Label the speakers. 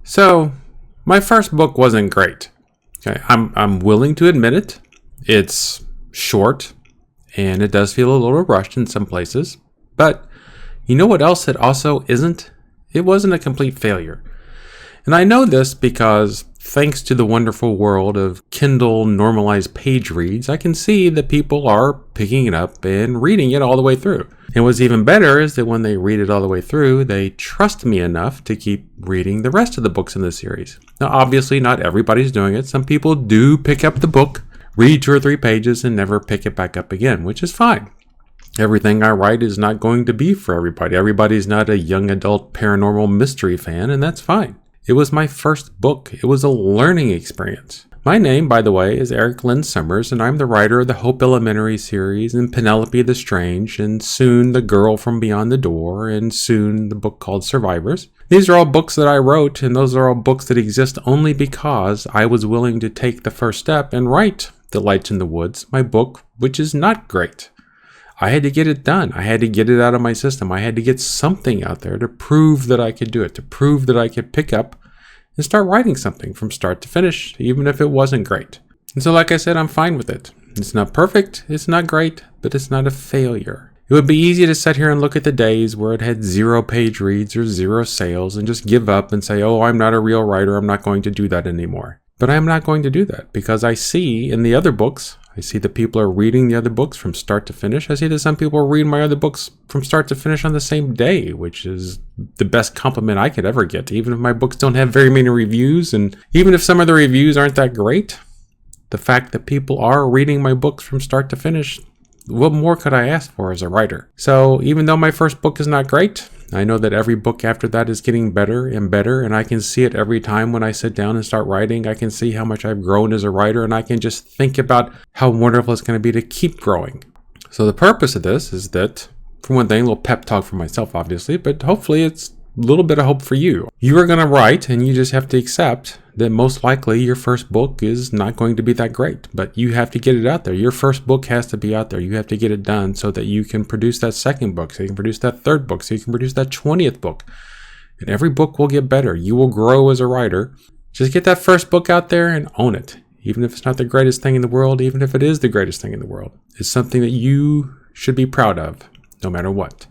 Speaker 1: So, my first book wasn't great. Okay, I'm willing to admit it. It's short, and it does feel a little rushed in some places. But you know what else it also isn't? It wasn't a complete failure. And I know this because thanks to the wonderful world of Kindle normalized page reads, I can see that people are picking it up and reading it all the way through. And what's even better is that when they read it all the way through, they trust me enough to keep reading the rest of the books in the series. Now, obviously, not everybody's doing it. Some people do pick up the book, read 2 or 3 pages, and never pick it back up again, which is fine. Everything I write is not going to be for everybody. Everybody's not a young adult paranormal mystery fan, and that's fine. It was my first book. It was a learning experience. My name, by the way, is Eric Lynn Summers, and I'm the writer of the Hope Elementary series, and Penelope the Strange, and soon The Girl from Beyond the Door, and soon the book called Survivors. These are all books that I wrote, and those are all books that exist only because I was willing to take the first step and write The Lights in the Woods, my book, which is not great. I had to get it done. I had to get it out of my system. I had to get something out there to prove that I could do it, to prove that I could pick up and start writing something from start to finish, even if it wasn't great. And so, like I said, I'm fine with it. It's not perfect, it's not great, but it's not a failure. It would be easy to sit here and look at the days where it had 0 page reads or 0 sales and just give up and say, oh, I'm not a real writer, I'm not going to do that anymore. But I'm not going to do that because I see in the other books, I see that people are reading the other books from start to finish. I see that some people are reading my other books from start to finish on the same day, which is the best compliment I could ever get. Even if my books don't have very many reviews, and even if some of the reviews aren't that great, the fact that people are reading my books from start to finish, what more could I ask for as a writer? So even though my first book is not great, I know that every book after that is getting better and better, and I can see it every time when I sit down and start writing. I can see how much I've grown as a writer, and I can just think about how wonderful it's going to be to keep growing. So the purpose of this is that, for one thing, a little pep talk for myself, obviously, but hopefully it's a little bit of hope for you. You are going to write, and you just have to accept that most likely your first book is not going to be that great, but you have to get it out there. Your first book has to be out there. You have to get it done so that you can produce that second book, so you can produce that third book, so you can produce that 20th book. And every book will get better. You will grow as a writer. Just get that first book out there and own it. Even if it's not the greatest thing in the world, even if it is the greatest thing in the world, it's something that you should be proud of, no matter what.